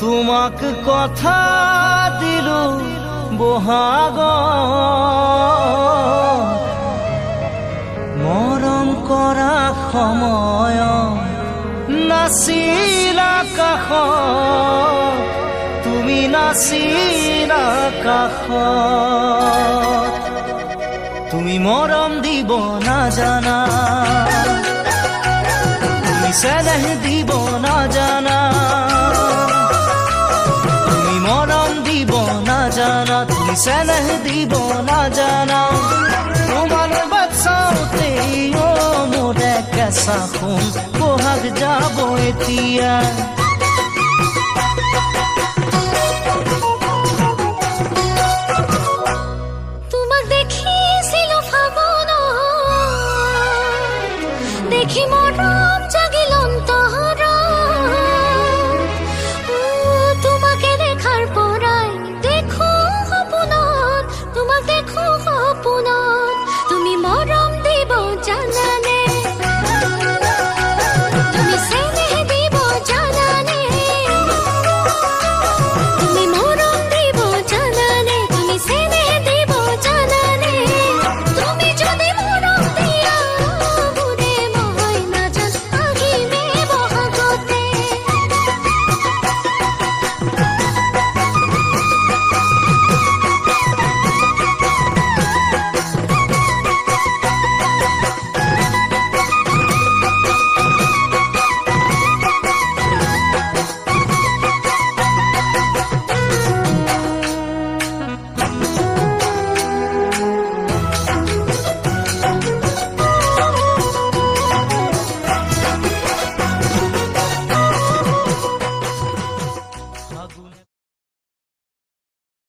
তোমাক কথা দিলো বহাগ মৰম কৰা সময় নাছিলা কাষত তুমি নাছিলা কাষত তুমি মৰম দিব নাজানা তুমি চেনেহ দিব নাজানা তুমি মৰম দিব নাজানা তুমি চেনেহ দিব নাজানা তোমাৰ বাচ্চাতে ও মোৰে কেঁচা খুন বহাগ যাব এতিয়া